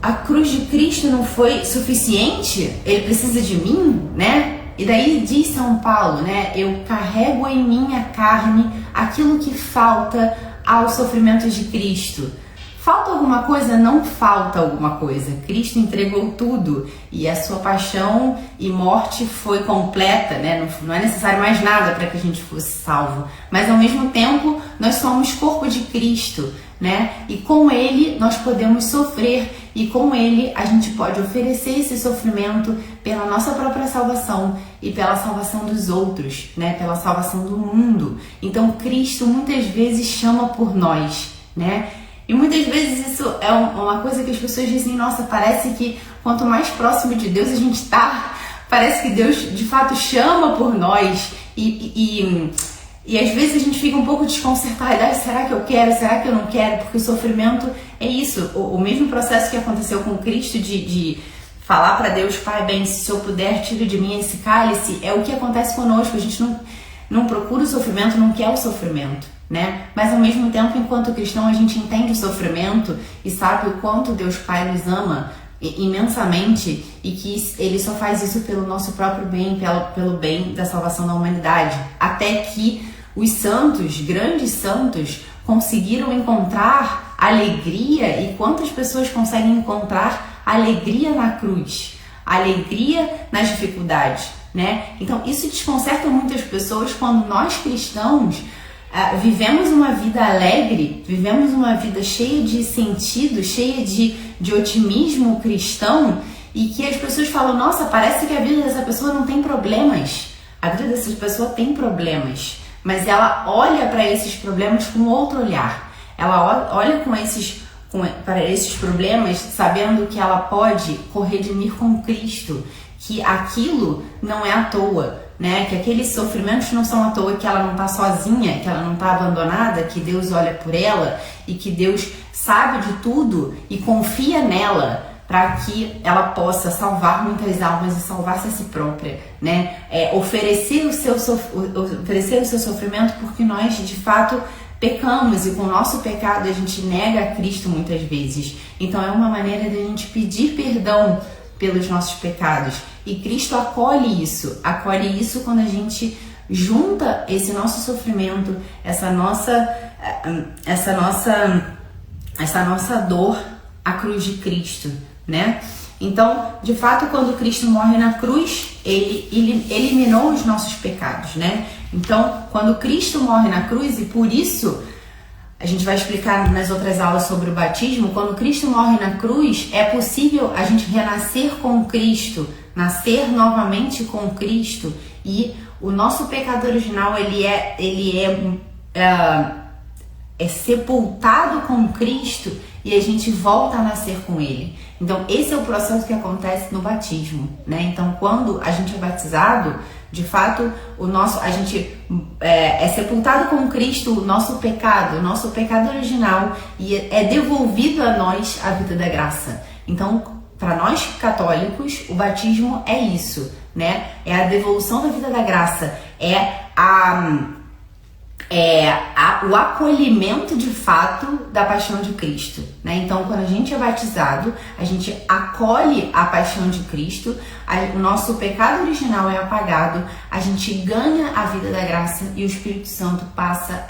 a cruz de Cristo não foi suficiente? Ele precisa de mim, né? E daí diz São Paulo, né? Eu carrego em minha carne aquilo que falta aos sofrimentos de Cristo. Falta alguma coisa? Não falta alguma coisa. Cristo entregou tudo, e a sua paixão e morte foi completa, né? Não é necessário mais nada para que a gente fosse salvo. Mas ao mesmo tempo, nós somos corpo de Cristo, né? E com ele nós podemos sofrer, e com ele a gente pode oferecer esse sofrimento pela nossa própria salvação e pela salvação dos outros, né? Pela salvação do mundo. Então Cristo muitas vezes chama por nós, né? E muitas vezes isso é uma coisa que as pessoas dizem, nossa, parece que quanto mais próximo de Deus a gente tá, parece que Deus de fato chama por nós, e às vezes a gente fica um pouco desconcertada, será que eu quero, será que eu não quero? Porque o sofrimento é isso, o mesmo processo que aconteceu com Cristo de falar para Deus, Pai, bem, se eu puder, tira de mim esse cálice, é o que acontece conosco. A gente não procura o sofrimento, não quer o sofrimento, né? Mas ao mesmo tempo, enquanto cristão, a gente entende o sofrimento e sabe o quanto Deus Pai nos ama imensamente, e que ele só faz isso pelo nosso próprio bem, pelo bem da salvação da humanidade. Até que os santos, grandes santos, conseguiram encontrar alegria. E quantas pessoas conseguem encontrar alegria na cruz, alegria nas dificuldades, né? Então isso desconcerta muitas pessoas quando nós cristãos vivemos uma vida alegre, vivemos uma vida cheia de sentido, cheia de otimismo cristão, e que as pessoas falam, nossa, parece que a vida dessa pessoa não tem problemas. A vida dessa pessoa tem problemas, mas ela olha para esses problemas com outro olhar. Ela olha para esses problemas sabendo que ela pode corredimir com Cristo, que aquilo não é à toa, né? Que aqueles sofrimentos não são à toa, que ela não está sozinha, que ela não está abandonada, que Deus olha por ela e que Deus sabe de tudo e confia nela para que ela possa salvar muitas almas e salvar-se a si própria, né? Oferecer o seu sofrimento, porque nós de fato pecamos, e com o nosso pecado a gente nega a Cristo muitas vezes. Então é uma maneira de a gente pedir perdão pelos nossos pecados, e Cristo acolhe isso quando a gente junta esse nosso sofrimento, essa nossa dor à cruz de Cristo, né? Então, de fato, quando Cristo morre na cruz, ele eliminou os nossos pecados, né? Então, quando Cristo morre na cruz, e por isso a gente vai explicar nas outras aulas sobre o batismo, quando Cristo morre na cruz, é possível a gente renascer com Cristo, nascer novamente com Cristo, e o nosso pecado original ele é sepultado com Cristo e a gente volta a nascer com Ele. Então esse é o processo que acontece no batismo, né? Então quando a gente é batizado, de fato a gente é sepultado com Cristo, o nosso pecado original, e é devolvido a nós a vida da graça. Então para nós católicos o batismo é isso, né? É a devolução da vida da graça, o acolhimento de fato da paixão de Cristo, né? Então, quando a gente é batizado, a gente acolhe a paixão de Cristo, o nosso pecado original é apagado, a gente ganha a vida da graça e o Espírito Santo passa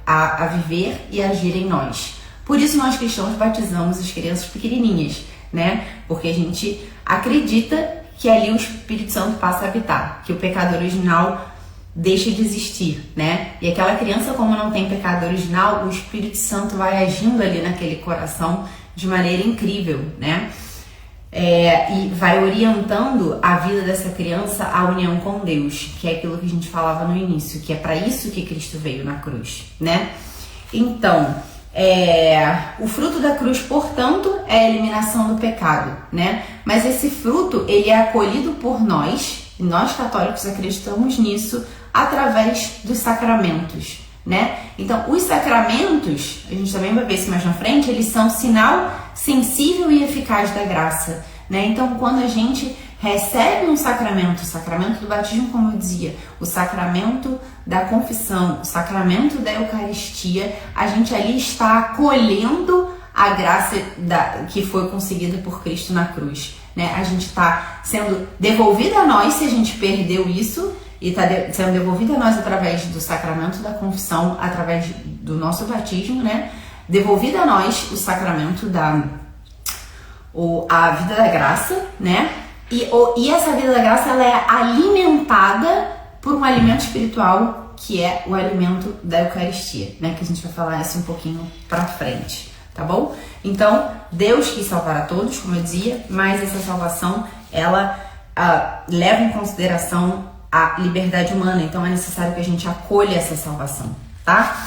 a viver e agir em nós. Por isso, nós cristãos batizamos as crianças pequenininhas, né? Porque a gente acredita que ali o Espírito Santo passa a habitar, que o pecado original deixa de existir, né? E aquela criança, como não tem pecado original, o Espírito Santo vai agindo ali naquele coração de maneira incrível, né? E vai orientando a vida dessa criança à união com Deus, que é aquilo que a gente falava no início, que é para isso que Cristo veio na cruz, né? Então, o fruto da cruz, portanto, é a eliminação do pecado, né? Mas esse fruto, ele é acolhido por nós, e nós católicos acreditamos nisso, através dos sacramentos, né? Então, os sacramentos, a gente também vai ver isso mais na frente, eles são sinal sensível e eficaz da graça, né? Então, quando a gente recebe um sacramento, o sacramento do batismo, como eu dizia, o sacramento da confissão, o sacramento da Eucaristia, a gente ali está acolhendo a graça que foi conseguida por Cristo na cruz, né? A gente está sendo devolvida a nós se a gente perdeu isso, e está sendo devolvida a nós através do sacramento da confissão, através do nosso batismo, né? Devolvida a nós o sacramento a vida da graça, né? E essa vida da graça, ela é alimentada por um alimento espiritual, que é o alimento da Eucaristia, né? Que a gente vai falar isso um pouquinho pra frente, tá bom? Então, Deus quis salvar a todos, como eu dizia, mas essa salvação, ela leva em consideração a liberdade humana, então é necessário que a gente acolha essa salvação, tá?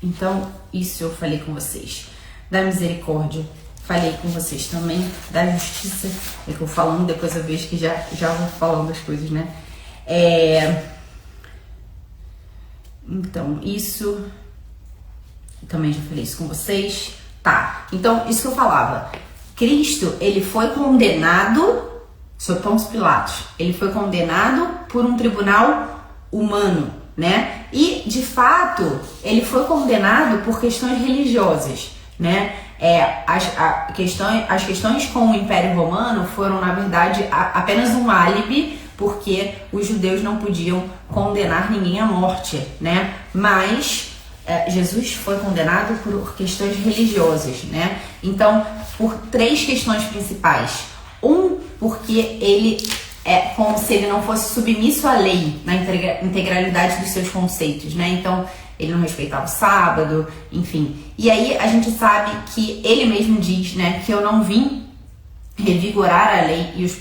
Então, isso eu falei com vocês. Da misericórdia, falei com vocês também. Da justiça, é que eu falando, depois eu vejo que já vou falando as coisas, né? Então, isso... Também já falei isso com vocês. Tá, então, isso que eu falava. Cristo, ele foi condenado... Sob Pôncio Pilatos, ele foi condenado por um tribunal humano, né? E, de fato, ele foi condenado por questões religiosas, né? As questões com o Império Romano foram, na verdade, apenas um álibi, porque os judeus não podiam condenar ninguém à morte, né? Mas Jesus foi condenado por questões religiosas, né? Então, por 3 questões principais. Porque ele é como se ele não fosse submisso à lei na integralidade dos seus conceitos, né? Então, ele não respeitava o sábado, enfim. E aí a gente sabe que ele mesmo diz, né, que eu não vim revogar a lei e os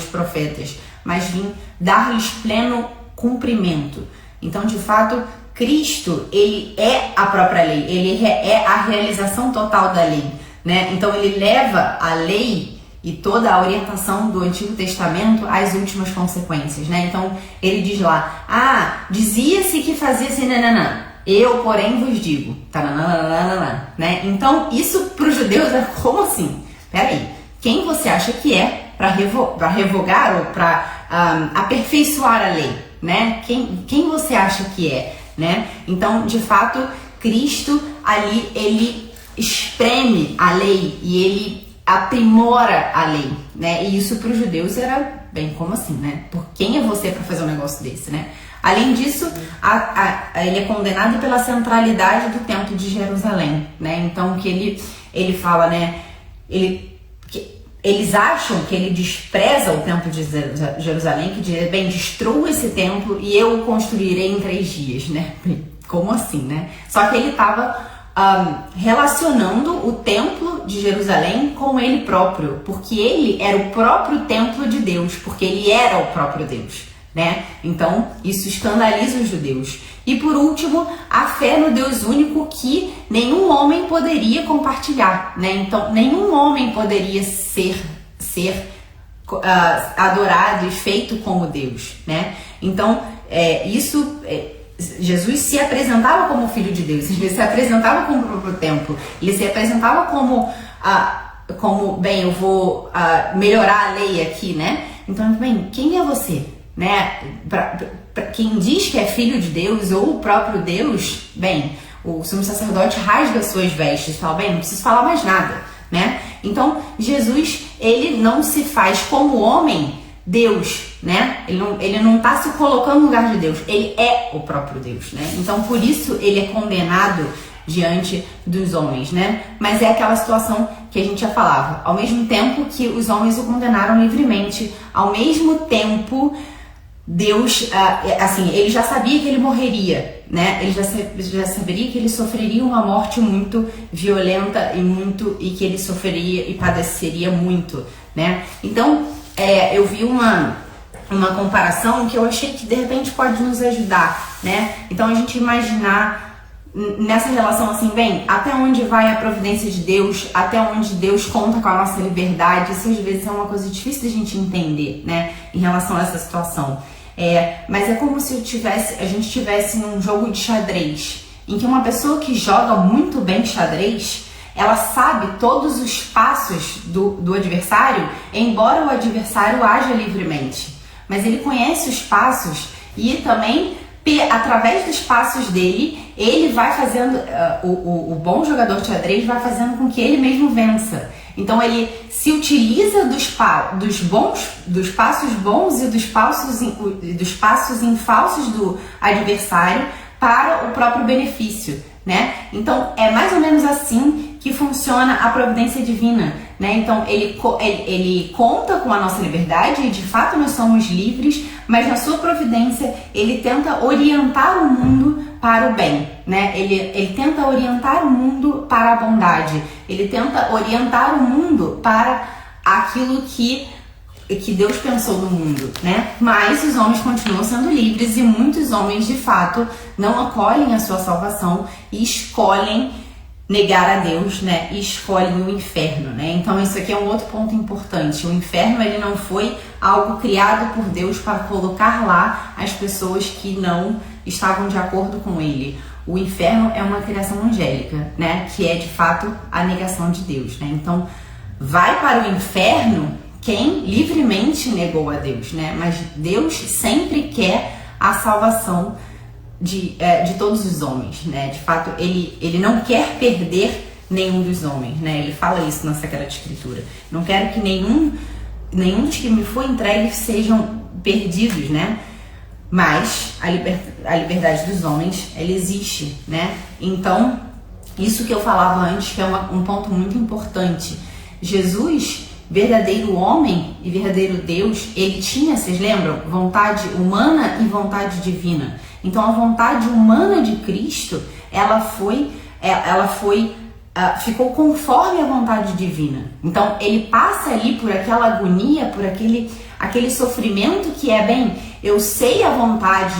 profetas, mas vim dar-lhes pleno cumprimento. Então, de fato, Cristo, ele é a própria lei, ele é a realização total da lei, né? Então, ele leva a lei e toda a orientação do Antigo Testamento às últimas consequências, né? Então, ele diz lá, dizia-se que fazia-se nananã, eu, porém, vos digo, né? Então, isso para os judeus é como assim? Peraí, quem você acha que é para revogar ou para aperfeiçoar a lei, né? Quem você acha que é, né? Então, de fato, Cristo ali, ele espreme a lei e ele aprimora a lei, né? E isso para os judeus era Bem, como assim, né? Por quem é você para fazer um negócio desse, né? Além disso, ele é condenado pela centralidade do templo de Jerusalém, né? Então, que ele fala, né? Eles acham que ele despreza o templo de Jerusalém, que diz, bem, destrua esse templo e eu o construirei em 3 dias, né? Como assim, né? Só que ele estava relacionando o templo de Jerusalém com ele próprio, porque ele era o próprio templo de Deus, porque ele era o próprio Deus, né? Então, isso escandaliza os judeus. E por último, a fé no Deus único que nenhum homem poderia compartilhar, né? Então, nenhum homem poderia ser adorado e feito como Deus, né? Então, Jesus se apresentava como Filho de Deus, ele se apresentava como o próprio templo, ele se apresentava como bem, eu vou melhorar a lei aqui, né? Então, bem, quem é você? Né? Pra quem diz que é filho de Deus ou o próprio Deus, bem, o sumo sacerdote rasga suas vestes e fala, bem, não preciso falar mais nada, né? Então, Jesus, ele não se faz como homem Deus, né? Ele não tá se colocando no lugar de Deus, ele é o próprio Deus, né? Então, por isso, ele é condenado diante dos homens, né? Mas é aquela situação que a gente já falava, ao mesmo tempo que os homens o condenaram livremente, ao mesmo tempo Deus, assim, ele já sabia que ele morreria, né? Ele já saberia que ele sofreria uma morte muito violenta e que ele sofreria e padeceria muito, né? Então, eu vi uma comparação que eu achei que de repente pode nos ajudar, né? Então, a gente imaginar nessa relação assim, bem, até onde vai a providência de Deus, até onde Deus conta com a nossa liberdade, isso às vezes é uma coisa difícil de a gente entender, né, em relação a essa situação. Mas é como se a gente estivesse num jogo de xadrez, em que uma pessoa que joga muito bem xadrez, ela sabe todos os passos do adversário, embora o adversário haja livremente, mas ele conhece os passos e também através dos passos dele, ele vai fazendo, o bom jogador de xadrez vai fazendo com que ele mesmo vença. Então ele se utiliza dos passos bons e dos passos em falsos do adversário para o próprio benefício, né? Então é mais ou menos assim que funciona a providência divina, né? Então ele conta com a nossa liberdade e de fato nós somos livres, mas na sua providência ele tenta orientar o mundo para o bem, né? Ele tenta orientar o mundo para a bondade, ele tenta orientar o mundo para aquilo que Deus pensou no mundo, né? Mas os homens continuam sendo livres e muitos homens de fato não acolhem a sua salvação e escolhem negar a Deus, né? E escolhem o inferno, né? Então isso aqui é um outro ponto importante. O inferno, ele não foi algo criado por Deus para colocar lá as pessoas que não estavam de acordo com ele. O inferno é uma criação angélica, né? Que é de fato a negação de Deus, né? Então vai para o inferno quem livremente negou a Deus, né? Mas Deus sempre quer a salvação de todos os homens, né? De fato, ele não quer perder nenhum dos homens, né? Ele fala isso na Sagrada Escritura. Não quero que nenhum dos que me foi entregue sejam perdidos, né? Mas a liberdade dos homens, ela existe, né? Então, isso que eu falava antes, que é um ponto muito importante. Jesus, verdadeiro homem e verdadeiro Deus, ele tinha, vocês lembram? Vontade humana e vontade divina. Então a vontade humana de Cristo, ficou conforme a vontade divina. Então ele passa ali por aquela agonia, por aquele sofrimento que é bem, eu sei a vontade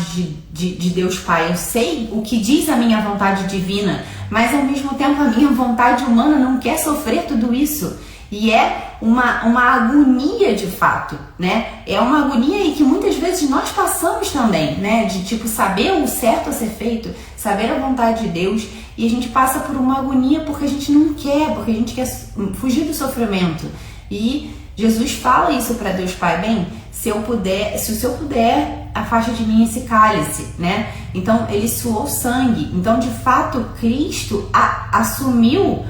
de Deus Pai, eu sei o que diz a minha vontade divina, mas ao mesmo tempo a minha vontade humana não quer sofrer tudo isso. E é uma agonia de fato, né? É uma agonia aí que muitas vezes nós passamos também, né? De tipo saber o certo a ser feito, saber a vontade de Deus, e a gente passa por uma agonia porque a gente não quer, porque a gente quer fugir do sofrimento. E Jesus fala isso para Deus Pai, bem, se o Senhor puder, afasta de mim esse cálice, né? Então ele suou sangue. Então de fato Cristo assumiu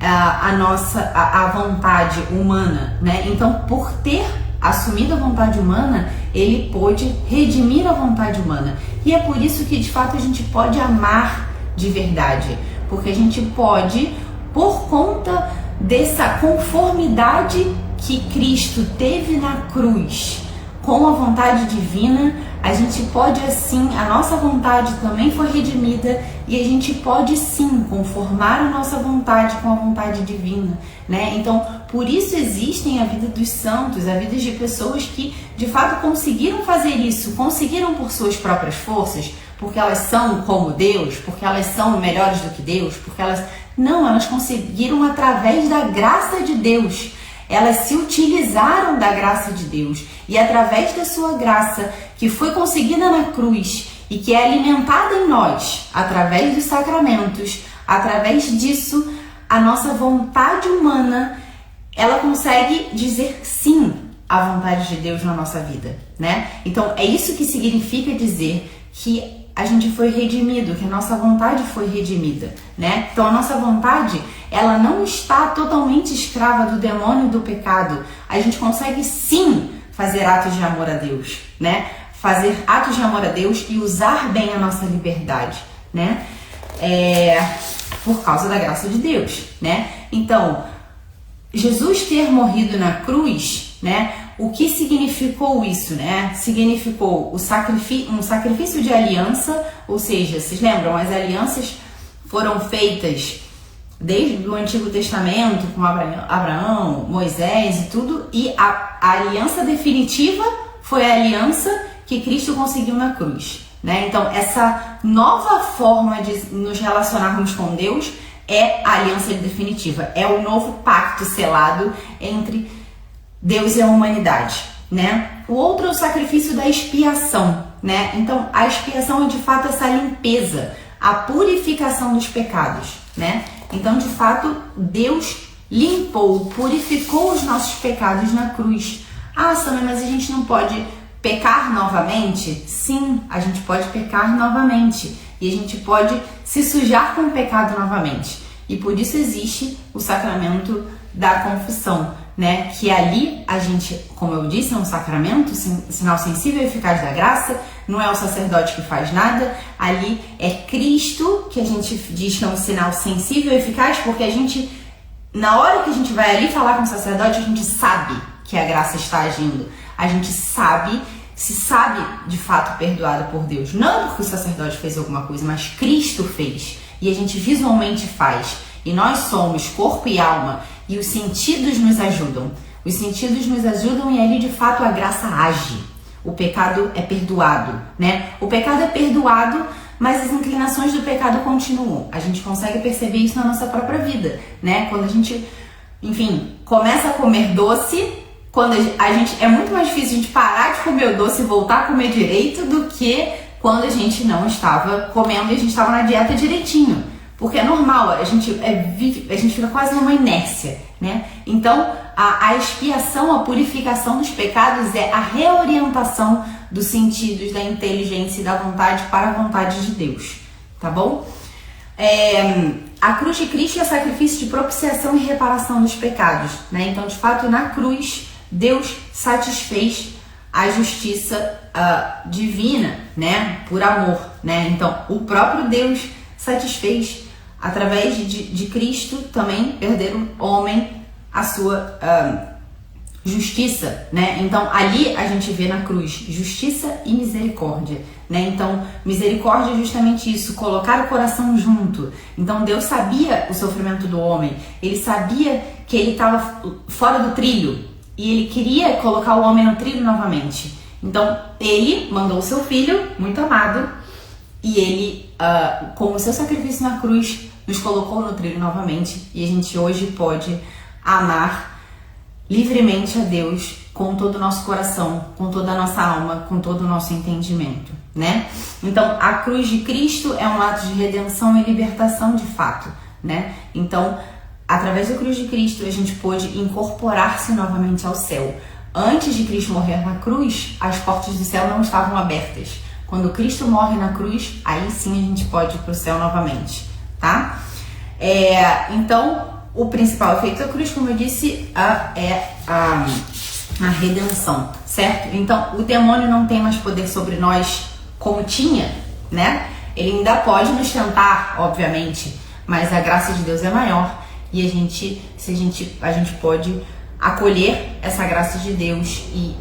a vontade humana, né? Então, por ter assumido a vontade humana, ele pôde redimir a vontade humana. E é por isso que de fato a gente pode amar de verdade, porque a gente pode, por conta dessa conformidade que Cristo teve na cruz com a vontade divina, a gente pode assim, a nossa vontade também foi redimida e a gente pode sim conformar a nossa vontade com a vontade divina, né? Então, por isso existem a vida dos santos, a vida de pessoas que de fato conseguiram fazer isso, conseguiram por suas próprias forças, porque elas são como Deus, porque elas são melhores do que Deus, porque elas conseguiram através da graça de Deus. Elas se utilizaram da graça de Deus e através da sua graça, que foi conseguida na cruz e que é alimentada em nós, através dos sacramentos, através disso, a nossa vontade humana, ela consegue dizer sim à vontade de Deus na nossa vida, né? Então, é isso que significa dizer que a gente foi redimido, que a nossa vontade foi redimida, né? Então a nossa vontade, ela não está totalmente escrava do demônio e do pecado. A gente consegue sim fazer atos de amor a Deus, né? Fazer atos de amor a Deus e usar bem a nossa liberdade, né? Por causa da graça de Deus, né? Então, Jesus ter morrido na cruz, né? O que significou isso, né? Significou um sacrifício de aliança, ou seja, vocês lembram, as alianças foram feitas desde o Antigo Testamento, com Abraão, Moisés e tudo, e a aliança definitiva foi a aliança que Cristo conseguiu na cruz, né? Então, essa nova forma de nos relacionarmos com Deus é a aliança definitiva, é o novo pacto selado entre Deus e a humanidade, né? O outro é o sacrifício da expiação, né? Então, a expiação é de fato essa limpeza, a purificação dos pecados, né? Então, de fato, Deus limpou, purificou os nossos pecados na cruz. Ah, Samia, mas a gente não pode pecar novamente? Sim, a gente pode pecar novamente e a gente pode se sujar com o pecado novamente. E por isso existe o sacramento da confissão, né? Que ali a gente, como eu disse, é um sacramento, sinal sensível e eficaz da graça, não é o sacerdote que faz nada, ali é Cristo, que a gente diz que é um sinal sensível e eficaz, porque a gente, na hora que a gente vai ali falar com o sacerdote, a gente sabe que a graça está agindo, a gente se sabe de fato perdoado por Deus, não porque o sacerdote fez alguma coisa, mas Cristo fez, e a gente visualmente faz, e nós somos corpo e alma, e os sentidos nos ajudam. Os sentidos nos ajudam e ali de fato a graça age. O pecado é perdoado, né? O pecado é perdoado, mas as inclinações do pecado continuam. A gente consegue perceber isso na nossa própria vida, né? Quando a gente, enfim, começa a comer doce, quando a gente é muito mais difícil a gente parar de comer o doce e voltar a comer direito do que quando a gente não estava comendo e a gente estava na dieta direitinho. Porque é normal, a gente fica quase numa inércia, né? Então, a expiação, a purificação dos pecados é a reorientação dos sentidos, da inteligência e da vontade para a vontade de Deus, tá bom? A cruz de Cristo é sacrifício de propiciação e reparação dos pecados, né? Então, de fato, na cruz, Deus satisfez a justiça divina, né? Por amor, né? Então, o próprio Deus satisfez através de Cristo também perder o homem a sua justiça, né? Então ali a gente vê na cruz justiça e misericórdia, né? Então misericórdia é justamente isso, colocar o coração junto. Então Deus sabia o sofrimento do homem, ele sabia que ele estava fora do trilho e ele queria colocar o homem no trilho novamente. Então ele mandou o seu filho muito amado e ele, com o seu sacrifício na cruz, nos colocou no trilho novamente e a gente hoje pode amar livremente a Deus com todo o nosso coração, com toda a nossa alma, com todo o nosso entendimento, né? Então, a cruz de Cristo é um ato de redenção e libertação de fato, né? Então, através da cruz de Cristo, a gente pôde incorporar-se novamente ao céu. Antes de Cristo morrer na cruz, as portas do céu não estavam abertas. Quando Cristo morre na cruz, aí sim a gente pode ir para o céu novamente, tá? Então, o principal efeito da cruz, como eu disse, é a a redenção, certo? Então, o demônio não tem mais poder sobre nós como tinha, né? Ele ainda pode nos tentar, obviamente, mas a graça de Deus é maior e a gente pode acolher essa graça de Deus e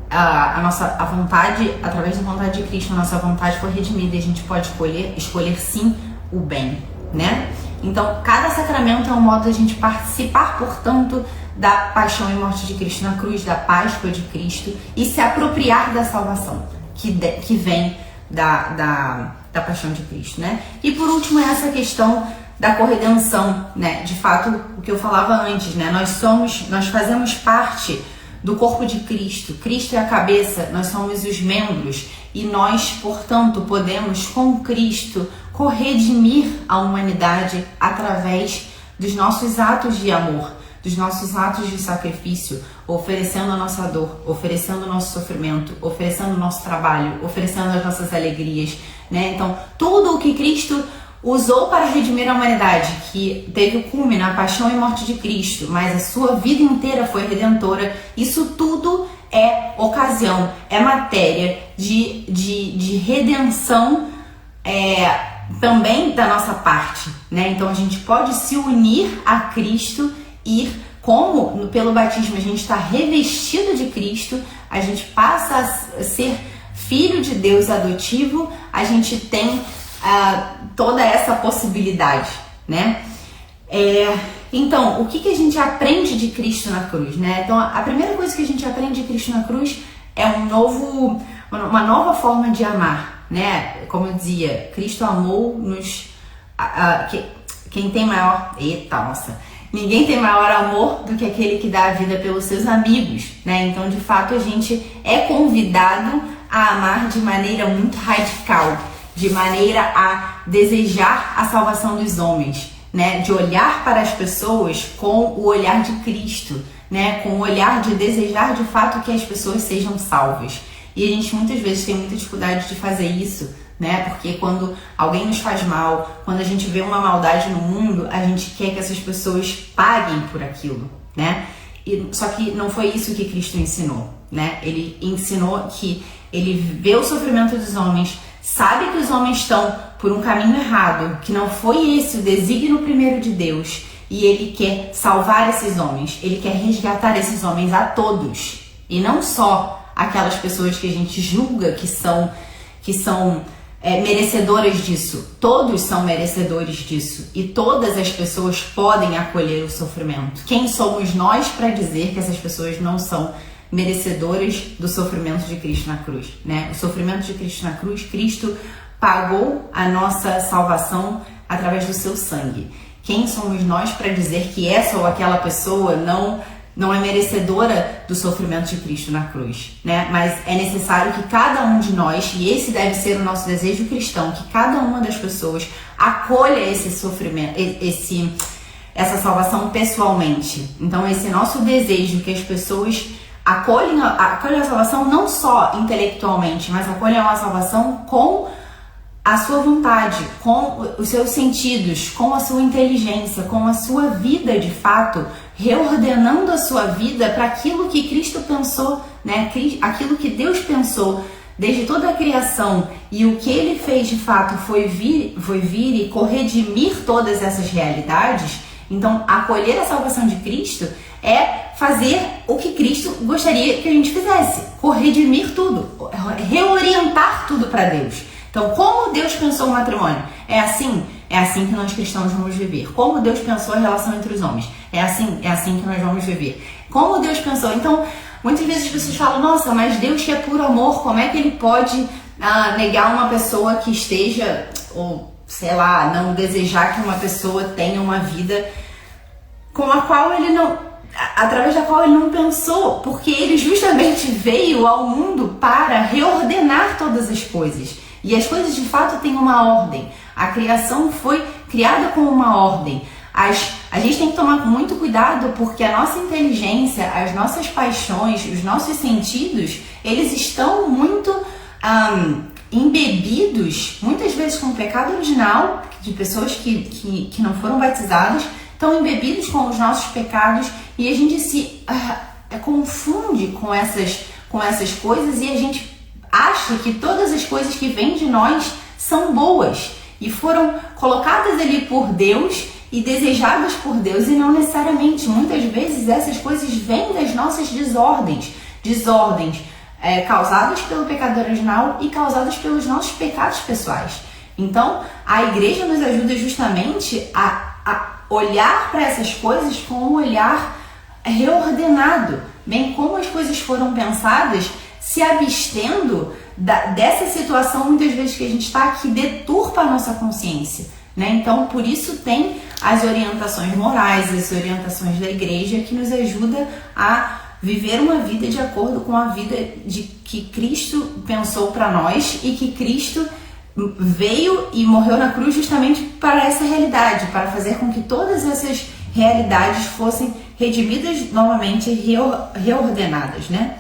a vontade, através da vontade de Cristo, a nossa vontade foi redimida e a gente pode escolher sim o bem, né? Então, cada sacramento é um modo de a gente participar, portanto, da paixão e morte de Cristo na cruz, da Páscoa de Cristo e se apropriar da salvação que vem da paixão de Cristo, né? E por último é essa questão da corredenção, né? De fato, o que eu falava antes, né? Nós fazemos parte do corpo de Cristo. Cristo é a cabeça, nós somos os membros e nós, portanto, podemos com Cristo corredimir a humanidade através dos nossos atos de amor, dos nossos atos de sacrifício, oferecendo a nossa dor, oferecendo o nosso sofrimento, oferecendo o nosso trabalho, oferecendo as nossas alegrias, né? Então, tudo o que Cristo usou para redimir a humanidade, que teve o cume na paixão e morte de Cristo, mas a sua vida inteira foi redentora, isso tudo é ocasião, é matéria de redenção também da nossa parte, né? Então a gente pode se unir a Cristo e como pelo batismo a gente está revestido de Cristo, a gente passa a ser filho de Deus adotivo, a gente tem toda essa possibilidade, né? Então, o que a gente aprende de Cristo na cruz, né? Então, a primeira coisa que a gente aprende de Cristo na cruz é uma nova forma de amar, né? Como eu dizia, Cristo amou-nos. Quem tem maior... Eita, nossa! Ninguém tem maior amor do que aquele que dá a vida pelos seus amigos, né? Então, de fato, a gente é convidado a amar de maneira muito radical, de maneira a desejar a salvação dos homens, né? De olhar para as pessoas com o olhar de Cristo, né? Com o olhar de desejar de fato que as pessoas sejam salvas. E a gente muitas vezes tem muita dificuldade de fazer isso, né? Porque quando alguém nos faz mal, quando a gente vê uma maldade no mundo, a gente quer que essas pessoas paguem por aquilo, né? Só que não foi isso que Cristo ensinou, né? Ele ensinou que ele vê o sofrimento dos homens, sabe que os homens estão por um caminho errado, que não foi esse o desígnio primeiro de Deus, e ele quer salvar esses homens, ele quer resgatar esses homens a todos, e não só aquelas pessoas que a gente julga que são merecedoras disso. Todos são merecedores disso, e todas as pessoas podem acolher o sofrimento. Quem somos nós para dizer que essas pessoas não são merecedoras do sofrimento de Cristo na cruz, né? O sofrimento de Cristo na cruz, Cristo pagou a nossa salvação através do seu sangue. Quem somos nós para dizer que essa ou aquela pessoa não é merecedora do sofrimento de Cristo na cruz, né? Mas é necessário que cada um de nós, e esse deve ser o nosso desejo cristão, que cada uma das pessoas acolha esse sofrimento, essa salvação pessoalmente. Então esse nosso desejo que as pessoas acolhem a salvação não só intelectualmente, mas acolham a salvação com a sua vontade, com os seus sentidos, com a sua inteligência, com a sua vida de fato, reordenando a sua vida para aquilo que Cristo pensou, né? Aquilo que Deus pensou desde toda a criação, e o que ele fez de fato foi vir e corredimir todas essas realidades. Então, acolher a salvação de Cristo é fazer o que Cristo gostaria que a gente fizesse, corredimir tudo, reorientar tudo para Deus. Então, como Deus pensou o matrimônio? É assim que nós cristãos vamos viver. Como Deus pensou a relação entre os homens? É assim que nós vamos viver. Como Deus pensou? Então, muitas vezes as pessoas falam, nossa, mas Deus que é puro amor, como é que ele pode negar uma pessoa que esteja, ou sei lá, não desejar que uma pessoa tenha uma vida com a qual ele não, através da qual ele não pensou, porque ele justamente veio ao mundo para reordenar todas as coisas. E as coisas de fato têm uma ordem. A criação foi criada com uma ordem. A gente tem que tomar muito cuidado, porque a nossa inteligência, as nossas paixões, os nossos sentidos, eles estão muito embebidos, muitas vezes com o pecado original, de pessoas que não foram batizadas, estão embebidos com os nossos pecados, e a gente se confunde com essas coisas e a gente acha que todas as coisas que vêm de nós são boas e foram colocadas ali por Deus e desejadas por Deus, e não necessariamente. Muitas vezes essas coisas vêm das nossas desordens causadas pelo pecado original e causadas pelos nossos pecados pessoais. Então, a igreja nos ajuda justamente a olhar para essas coisas com um olhar reordenado, bem como as coisas foram pensadas, se abstendo dessa situação, muitas vezes, que a gente está, que deturpa a nossa consciência, né? Então, por isso tem as orientações morais, as orientações da igreja, que nos ajuda a viver uma vida de acordo com a vida que Cristo pensou para nós, e que Cristo veio e morreu na cruz justamente para essa realidade, para fazer com que todas essas realidades fossem redimidas novamente e reordenadas, né?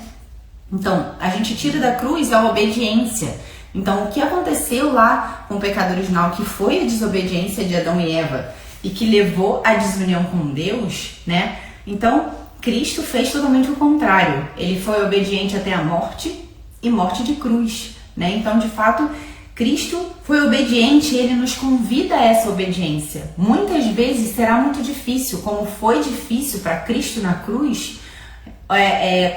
Então, a gente tira da cruz a obediência. Então, o que aconteceu lá com o pecado original, que foi a desobediência de Adão e Eva, e que levou à desunião com Deus, né? Então, Cristo fez totalmente o contrário. Ele foi obediente até a morte, e morte de cruz, né? Então, de fato, Cristo foi obediente e Ele nos convida a essa obediência. Muitas vezes será muito difícil, como foi difícil para Cristo na cruz,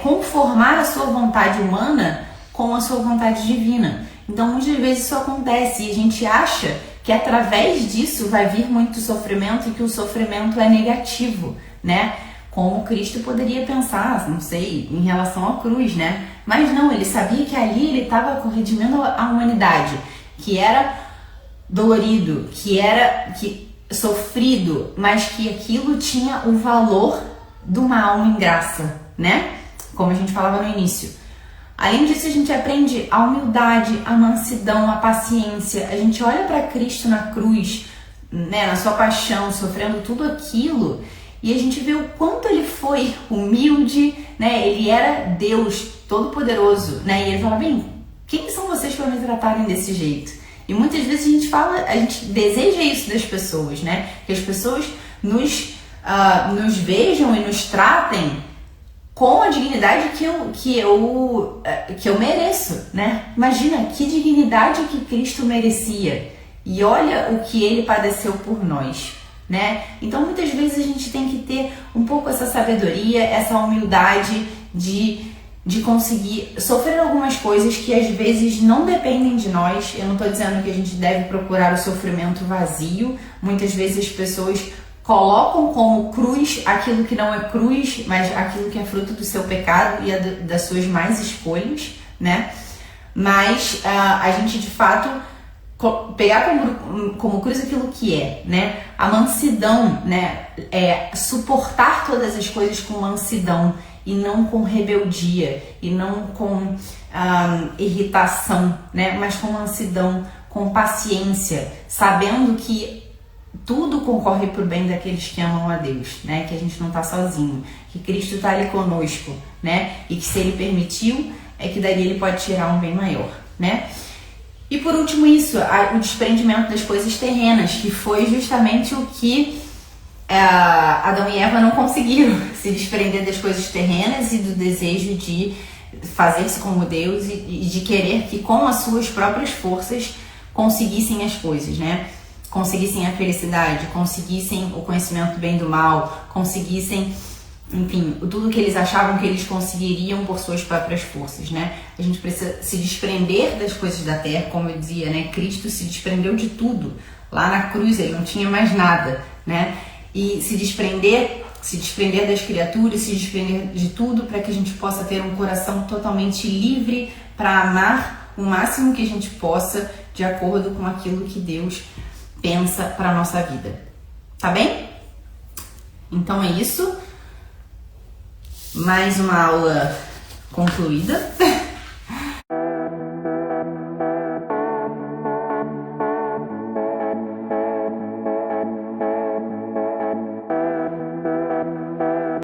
conformar a sua vontade humana com a sua vontade divina. Então, muitas vezes isso acontece e a gente acha que através disso vai vir muito sofrimento e que o sofrimento é negativo, né? Como Cristo poderia pensar, não sei, em relação à cruz, né? Mas não, ele sabia que ali ele estava redimindo a humanidade, que era dolorido, que era sofrido, mas que aquilo tinha o valor de uma alma em graça, né? Como a gente falava no início. Além disso, a gente aprende a humildade, a mansidão, a paciência. A gente olha para Cristo na cruz, né, na sua paixão, sofrendo tudo aquilo, e a gente vê o quanto ele foi humilde, né? Ele era Deus Todo-Poderoso, né? E ele fala, bem, quem são vocês para me tratarem desse jeito? E muitas vezes a gente deseja isso das pessoas, né? Que as pessoas nos vejam e nos tratem com a dignidade que eu mereço, né? Imagina que dignidade que Cristo merecia. E olha o que ele padeceu por nós, né? Então, muitas vezes a gente tem que ter um pouco essa sabedoria, essa humildade de conseguir sofrer algumas coisas que às vezes não dependem de nós. Eu não estou dizendo que a gente deve procurar o sofrimento vazio. Muitas vezes as pessoas colocam como cruz aquilo que não é cruz, mas aquilo que é fruto do seu pecado e das suas más escolhas, né? Mas a gente, de fato, pegar como cruz aquilo que é, né? A mansidão, né? É suportar todas as coisas com mansidão e não com rebeldia e não com irritação, né? Mas com mansidão, com paciência, sabendo que tudo concorre para o bem daqueles que amam a Deus, né? Que a gente não está sozinho, que Cristo está ali conosco, né? E que se Ele permitiu, é que dali Ele pode tirar um bem maior, né? E por último isso, o desprendimento das coisas terrenas, que foi justamente o que Adão e Eva não conseguiram se desprender das coisas terrenas e do desejo de fazer-se como Deus e de querer que com as suas próprias forças conseguissem as coisas, né? Conseguissem a felicidade, conseguissem o conhecimento do bem e do mal, conseguissem, enfim, tudo que eles achavam que eles conseguiriam por suas próprias forças, né? A gente precisa se desprender das coisas da terra, como eu dizia, né? Cristo se desprendeu de tudo. Lá na cruz ele não tinha mais nada, né? E se desprender das criaturas, se desprender de tudo para que a gente possa ter um coração totalmente livre para amar o máximo que a gente possa, de acordo com aquilo que Deus pensa para a nossa vida. Tá bem? Então é isso. Mais uma aula concluída.